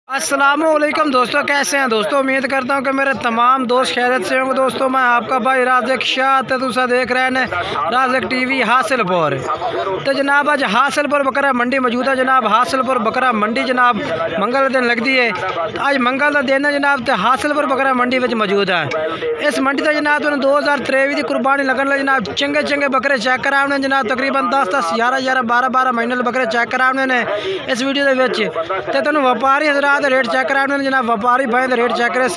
अस्सलामुअलैकुम दोस्तों, कैसे हैं दोस्तों। उम्मीद करता हूं कि मेरे तमाम दोस्त खैरियत से होंगे। दोस्तों मैं आपका भाई राज़िक शाह तुसा देख रहे हैं राज़िक टीवी हासिलपुर। तो जनाब आज हासिलपुर बकरा मंडी मौजूद है। जनाब हासिलपुर बकरा मंडी जनाब मंगल दिन लगती है। तो आज मंगल का दिन है जनाब, तो हासिलपुर बकरा मंडी में मौजूद है। इस मंडी से जनाब 2023 की कुर्बानी लगन लगे जनाब चंगे चंगे बकरे चेक कराने जनाब तकरीबन 10-10, 11-11, 12-12 महीने बकरे चेक कराने ने इस वीडियो के तो व्यापारी हजरात रेट चेक कराने जनाब व्यापारी भाई रेट चेक करे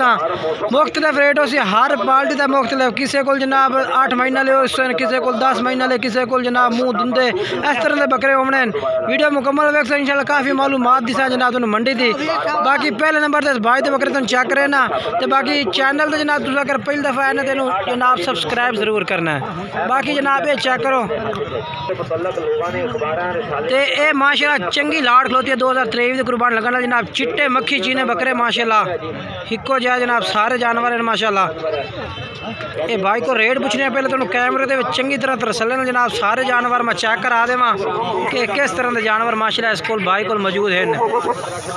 मुख्तलिफ रेट उसी हर पार्टी का मुख्तलिफ किसी को जनाब 8 महीना ले किसी को 10 महीना ले किसी को जनाब मुँह धुंधे इस तरह के बकरे होने। वीडियो मुकम्मल वेख सो इंशाल्लाह काफ़ी मालूमात दिसा जनाब तुम मंडी थी। बाकी पहले नंबर से भाई के बकरे तुम चेक करे ना, तो बाकी चैनल तो जनाब तुम अगर पहली दफ़ा है ना तेन जनाब सब्सक्राइब जरूर करना है। बाकी जनाब ये चेक करो तो ये माशाल्लाह चंगी लाड़ खलोती है 2023 की कुर्बान लगना जनाब चिट्टे मक्खी चीने बकरे माशाल्लाह हिको जाए जनाब सारे जानवर हैं माशाल्लाह। ये भाई को रेट पूछने पहले तो कैमरे के चंगी तरह तरसले जनाब सारे जानवर मैं चेक करा देवा कि किस तरह के जानवर माशाल्लाह इस भाई को मौजूद हैं।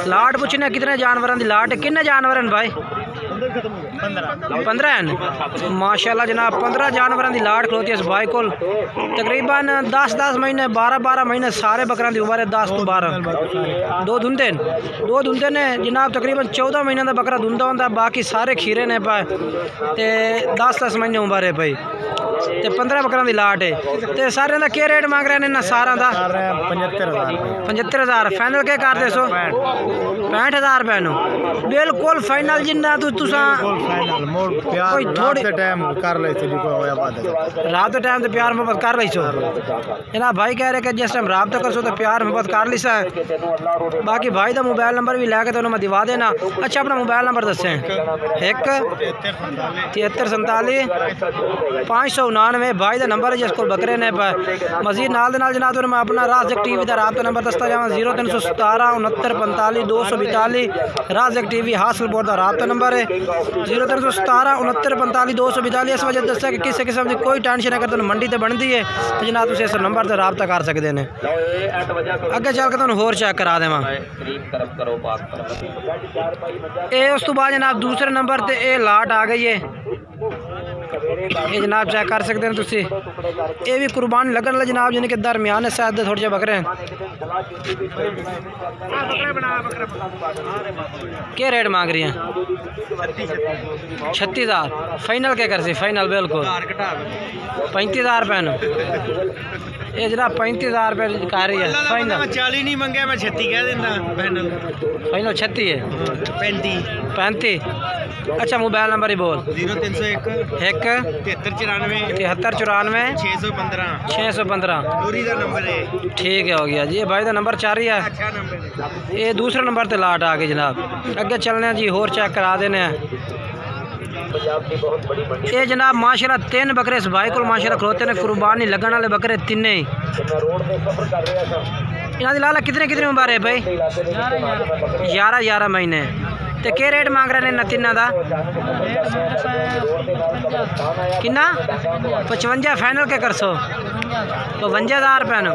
लाट पूछने कितने जानवरों की लाट कितने जानवर हैं भाई 15 हैं माशाल्लाह जनाब 15 जानवरों की लाट खलोती है इस भाई को। तकरीबन 10-10 महीने 12-12 महीने सारे बकरों की उम्र है 10 तो 12। दो धुंधे ने जनाब तकरीबन 14 महीने का बकरा धुंधा होता, बाकी सारे खीरे ने पाए तो 10-10 महीने उम्र है भाई तो 15 बकरों की लाट है। तो सारे का क्या रेट मांग रहे हैं ना सारा का 75,000 फाइनल के कर दे सो 65,000 रुपये नो बिल्कुल फाइनल जिन्ना रात टाइम तो प्यार मोहब्बत कर ली सो जनाब भाई कह रहे कि जिस टाइम रात कर सो तो प्यार मोहब्बत कर ली सा। बाकी भाई का मोबाइल नंबर भी लैके तो उन्होंने दिवा देना। अच्छा अपना मोबाइल नंबर दसें 1 73 47 599 भाई का नंबर है जिसको बकरे ने मजीद नाल जनाब मैं अपना राज़िक टीवी का राबता नंबर दसता जावा 0317 69 45 242 राज़िक टीवी हासिलपुर का राबता नंबर है 0317 69 45 242। इस वजह दसा कि किसी किस्म की कोई टेंशन अगर तुम मंडी से बनती है तो जनाब तुम इस नंबर से राबता कर सकते हैं। अगे चल के तुम होर चेक करा देव उस तो बाद जनाब दूसरे नंबर पर यह लाट आ गई है ये जनाब चेक कर सकते हैं तुसी। ये भी कुर्बानी लगन वाले जनाब यानी कि दरमियान शायद थोड़े जे बकरे हैं। क्या रेट मांग रही हैं 36,000 फाइनल क्या कर सी फाइनल बिल्कुल 35,000 रुपये ये जनाब 35,000 रुपये कह रही है फाइनल 40 नहीं मंगे मैं 36 कह देना फाइनल 36 है 35। अच्छा मोबाइल नंबर ही बोल 0301 7394 615 नंबर है। ठीक है हो गया जी। ये भाई का नंबर 4 ही है। ये दूसरे नंबर पर लाट आ गई जनाब। अगे चलने जी होर चेक करा देने हैं। ये जनाब माशाल्लाह 3 बकरे इस भाई को माशाल्लाह खलोते ने कुर्बानी लगन वाले बकरे तिने ही। इन्होंने लाला कितने उम्र है भाई 11-11 महीने। तो क्या रेट मांग रहे हैं तिना का किन्ना 55 फाइनल के कर सो 52,000 रुपये नो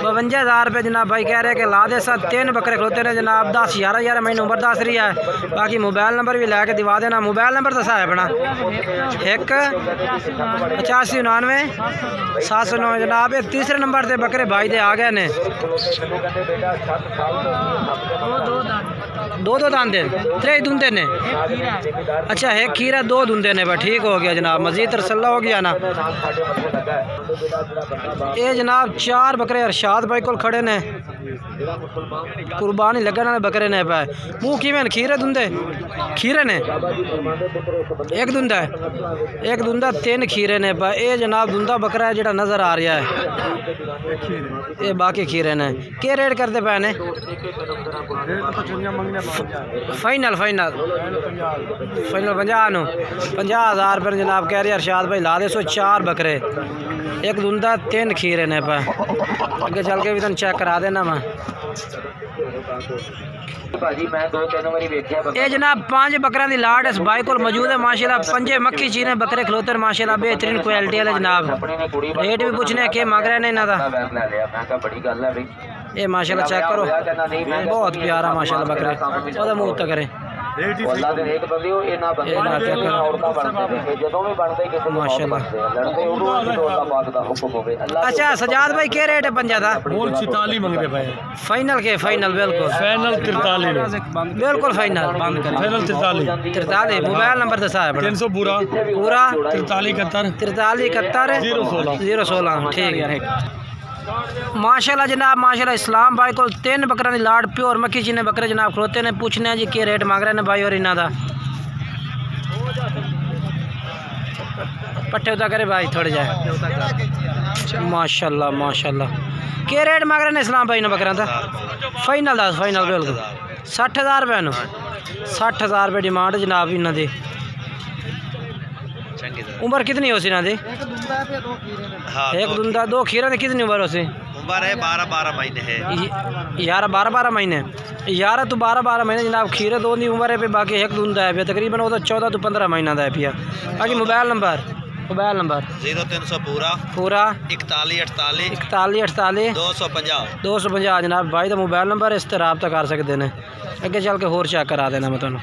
52,000 रुपये जनाब भाई कह रहे हैं कि ला दे साथ 3 बकरे खलोते हैं जनाब 10-11 महीने उम्र दस रही है। बाकी मोबाइल नंबर भी लैके दिवा देना। मोबाइल नंबर दसा है अपना 1 8599 709 जनाब। ये तीसरे नंबर से बकरे भाई दे आ गए ने दो दांदे 3 धुंधे ने। अच्छा एक खीरा 2 धुंधे ने ठीक हो गया जनाब मजीद तरसला हो गया ना। ये जनाब 4 बकरे अरशाद भाई को खड़े ने कुर्बानी लगन वाले बकरे ने पाए मुँह किमें खीरे धुंधे खीरे ने एक धुंधा है 3 खीरे ने पाए। ये जनाब धुंधा बकरा है जो नज़र आ रहा है। ये बाकी खीरे ने क्या रेट करते पे ने फाइनल 50,000 रुपये जनाब कह रहे अरशाद भाई ला दे सो 4 बकरे एक धुंधा 3 खीरे ने पे। आगे चल के भी तुम चेक करा देना मैं। ये जनाब 5 बकरा की लाट इस भाई को मौजूद है माशाल्लाह। 5 मक्खी चीने बकरे खलोते माशाल्लाह बेहतरीन क्वालिटी वाले जनाब। रेट भी पूछने के मांग रहे हैं इन्हों का ये माशाल्लाह चेक करो, बहुत प्यारा माशाल्लाह बकरा, ओदा मुंह तक करें अच्छा सजाद भाई क्या रेट है पंजा था? 46 मंगते भाई। फाइनल के फाइनल बिल्कुल फाइनल 43 बिल्कुल फाइनल फाइनल 43। मोबाइल नंबर दसा है 300 पूरा 43 71 016 ठीक है। माशाल्लाह जनाब माशाल्लाह इस्लाम भाई को 3 बकरा की लाड़ प्योर मक्खी चीने बकरे जनाब खलोते ने, पूछने जी क्या रेट मांग रहे हैं भाई और इन्हों का पट्टे उदा करे भाई थोड़े जाए। माशाल्लाह माशाल्लाह क्या रेट मांग रहे हैं इस्लाम भाई ने बकरा का? फाइनल दस फाइनल बिल्कुल 60,000 रुपये 60,000 रुपये डिमांड जनाब इन्हों की। उम्र कितनी हो सी इन्हों की? एक दुंदा 2 खीरा की कितनी उम्र हो सी? उम्र है 12 महीने है यार 12 महीने यार तो 12 महीने जनाब खीरे 2 की उम्र है पे, बाकी एक दुंदा है पे तकरीबन वो तो 14 तो 15 महीना का है पिया। बाकी मोबाइल नंबर 0300 पूरा 4148 250 जनाब भाई का मोबाइल नंबर इस तरह रब्ता कर सकते हैं। अगे चल के होर चेक करा देना मैं तुहानू।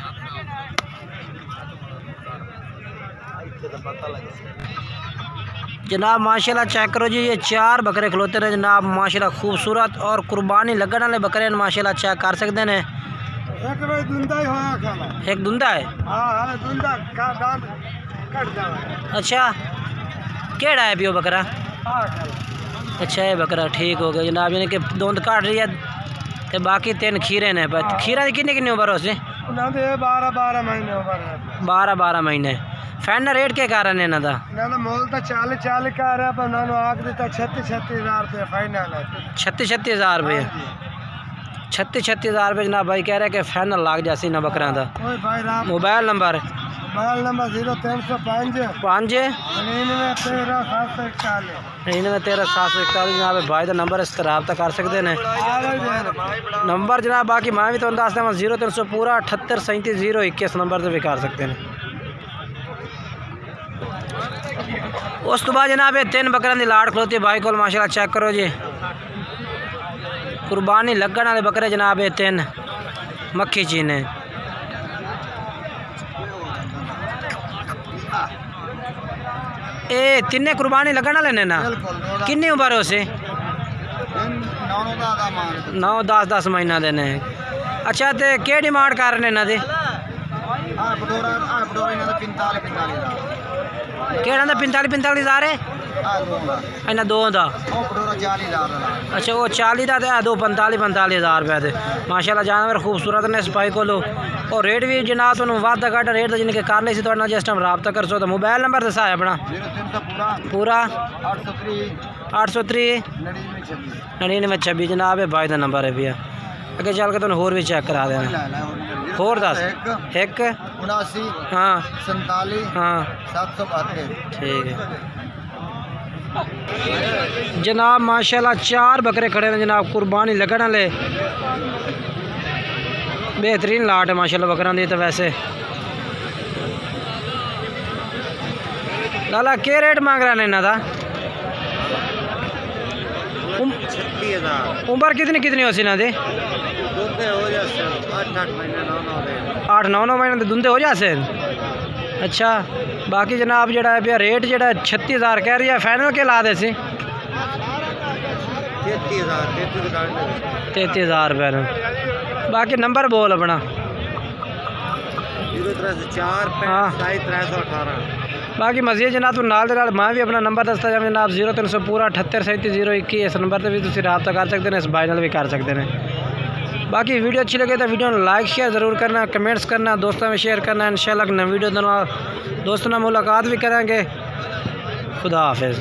जनाब माशाल्लाह चेक करो जी, ये 4 बकरे खलोते हैं जनाब माशाल्लाह खूबसूरत और कुर्बानी लगने वाले बकरे माशाल्लाह चेक कर सकते हैं। एक दुंदा है अच्छा केड़ा है पियो बकरा? अच्छा ये बकरा ठीक हो गया जनाब, यानी कि दूध काट रही है तो बाकी 3 खीरे ने। खीरा की किन्नी उम्र हो से? 12 महीने। फाइनल रेट के कारण है इन्हों का? मोल तो 40 का रहा पर उन्होंने आख दिता 36,000 रुपये फाइनल है। 36,000 रुपये 36,000 रुपये जनाब भाई कह रहे हैं कि फाइनल लाग जासी ना बकरा का। मोबाइल नंबर 0305 9913 जनाब भाई का नंबर इस तरह रब्ता कर सकते हैं। नंबर जनाब बाकी मैं भी तो दस दें 0300 पूरा 78 37 021 नंबर से भी कर सकते हैं। उस तो बाद जनाब 3 बकरों की लाड़ खलोती भाई को माशाल्लाह चेक करो जी, कुर्बानी लगन वाले बकरे जनाब 3 मक्खी चीने। ए 3 कुर्बानी लगन वाले ने ना? किन्नी उम्र हो से? 9-10 महीना दे ने। अच्छा तो क्या डिमांड कर रहे इन्हों की? केड़ा 45,000 है इन्हें 2 का? अच्छा वो 40 का तो 2 45,000 रुपये। माशाल्लाह जानवर खूबसूरत ने सपाई को लो और रेट भी जनाब तुम वादा घट रेट तो जिनके कर ली थोड़ा जिस टाइम रब्ता कर सो। मोबाइल नंबर दसा है अपना? पूरा 803 9926 जनाब है भाई का नंबर है भैया। अगे चल के तुम होर भी चेक करा देना। होर दस 1 79 हाँ 47 हाँ 772 ठीक है जनाब। माशाल्लाह 4 बकरे खड़े हैं जनाब, कुर्बानी लगन वाले बेहतरीन लाट है माशाल्लाह बकरा दी। तो वैसे लाला क्या रेट मांग रहे हैं इन्हों का? 36,000। उम्र कितनी हो सी इन्हों की? 8-9 महीने दुंदे हो जाते। अच्छा बाकी जनाब जड़ा है रेट जड़ा 36,000 कह रही है, फाइनल के ला दे सी? 33,000 रुपये। बाकी नंबर बोल अपना। 0304 हाँ 318। बाकी मजीद जनाब तू नाल मैं भी अपना नंबर दसता जा जनाब 0300 पूरा 78 37 021 इस नंबर पर भी तुम रब्ता कर सकते हैं, इस भाई नाल भी कर सकते हैं। बाकी वीडियो अच्छी लगे तो वीडियो लाइक शेयर ज़रूर करना, कमेंट्स करना, दोस्तों में शेयर करना। इंशाल्लाह नई वीडियो दोस्तों मुलाकात भी करेंगे। खुदा हाफिज़।